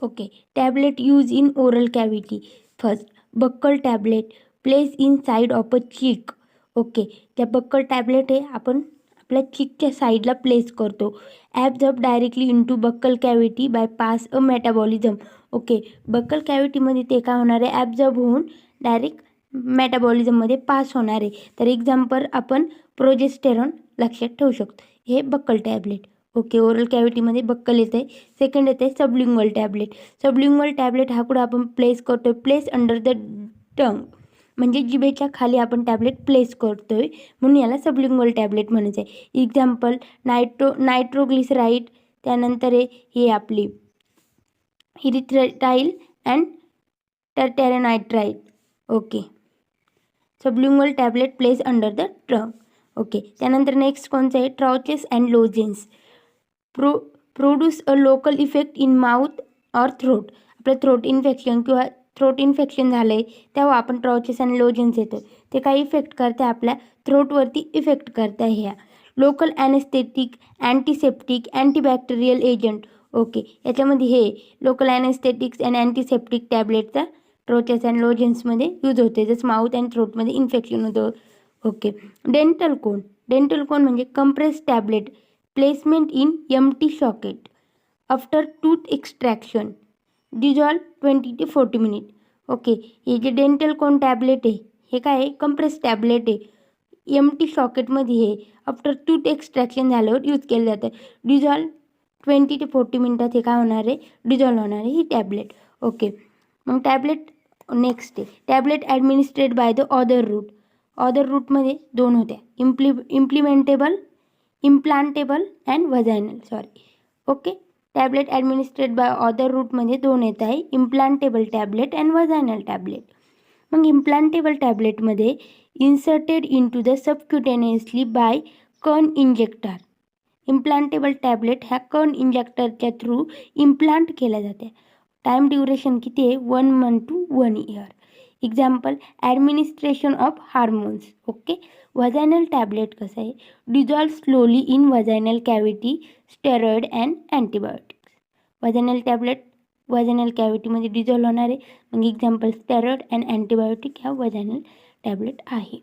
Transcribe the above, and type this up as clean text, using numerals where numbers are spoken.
Okay. Tablet use in oral cavity. First, buccal tablet place in side of a cheek. Okay. त्या buckle tablet हे आपण आपल्या चीकच्या साईडला place करतो. Absorb directly into buccal cavity by pass a metabolism. Okay. Buccal कॅव्हिटीमध्ये ते काय होणार आहे, ॲब्झॉर्ब होऊन डायरेक्ट मेटाबॉलिझममध्ये पास होणार आहे. तर एक्झाम्पल आपण प्रोजेस्टेरॉन लक्षात ठेवू शकतो. हे बक्कल टॅबलेट. ओके. ओरल कॅव्हिटीमध्ये बक्कल येतं आहे. सेकंड येतं आहे सबलिंग्वल टॅबलेट. सबलिंग्वल टॅबलेट हा कुठं आपण प्लेस करतो, प्लेस अंडर द टंग, म्हणजे जिभेच्या खाली आपण टॅबलेट प्लेस करतोय, म्हणून याला सबलिंग्वल टॅबलेट म्हणायचं आहे. एक्झाम्पल नायट्रोग्लिसराईड, त्यानंतर हे आपली erythrityl and tetranitrate. Okay. Sublingual tablet place under the tongue. Okay. त्यानंतर नेक्स्ट कोणतं आहे, troches and lozenges. Produce a local effect in mouth or throat. आपलं थ्रोट इन्फेक्शन किंवा थ्रोट इन्फेक्शन झालं आहे तेव्हा आपण ट्राउचेस अँड लोजेन्स येतो, ते काय इफेक्ट करते, आपल्या थ्रोटवरती इफेक्ट करते. ह्या local anaesthetic, antiseptic, antibacterial agent. Okay. याच्यामध्ये हे लोकल ॲनेस्थेटिक्स अँड अँटीसेप्टिक टॅबलेटचा ट्राउचेस अँड लोजेन्समध्ये यूज होते, जसं माउथ अँड थ्रोटमध्ये इन्फेक्शन होतं. Okay. Dental cone. Dental cone म्हणजे compress tablet placement in empty socket after tooth extraction. Dissolve 20 to 40 minute. Okay. हे जे डेंटल कोन टॅबलेट आहे हे काय आहे, कंप्रेस टॅबलेट आहे. एम्प्टी सॉकेटमध्ये हे आफ्टर टूथ एक्स्ट्रॅक्शन झाल्यावर यूज केलं जातं. डिझॉल्व 20 to 40 मिनिटात हे काय होणार आहे, डिझॉल्व होणार आहे ही टॅबलेट. ओके. मग टॅबलेट नेक्स्ट आहे tablet administrate by the other route. Other रूटमध्ये दोन होत्या, implantable and vaginal. Okay. Tablet administrate by other रूटमध्ये दोन येत आहे, implantable tablet and vaginal tablet. मग इम्प्लांटेबल टॅबलेटमध्ये inserted into the subcutaneously by gun injector. Implantable tablet ह्या कण इंजेक्टरच्या थ्रू इम्प्लांट केल्या जाते. टाईम ड्युरेशन किती आहे, 1 month to 1 year. Example administration of hormones. Okay. Vaginal tablet कसं आहे, dissolve slowly in vaginal cavity, steroid and antibiotics. Vaginal tablet vaginal कॅव्हिटीमध्ये dissolve होणार आहे. मग एक्झाम्पल स्टेरॉइड अँड अँटीबायोटिक ह्या वजायनल टॅबलेट आहे.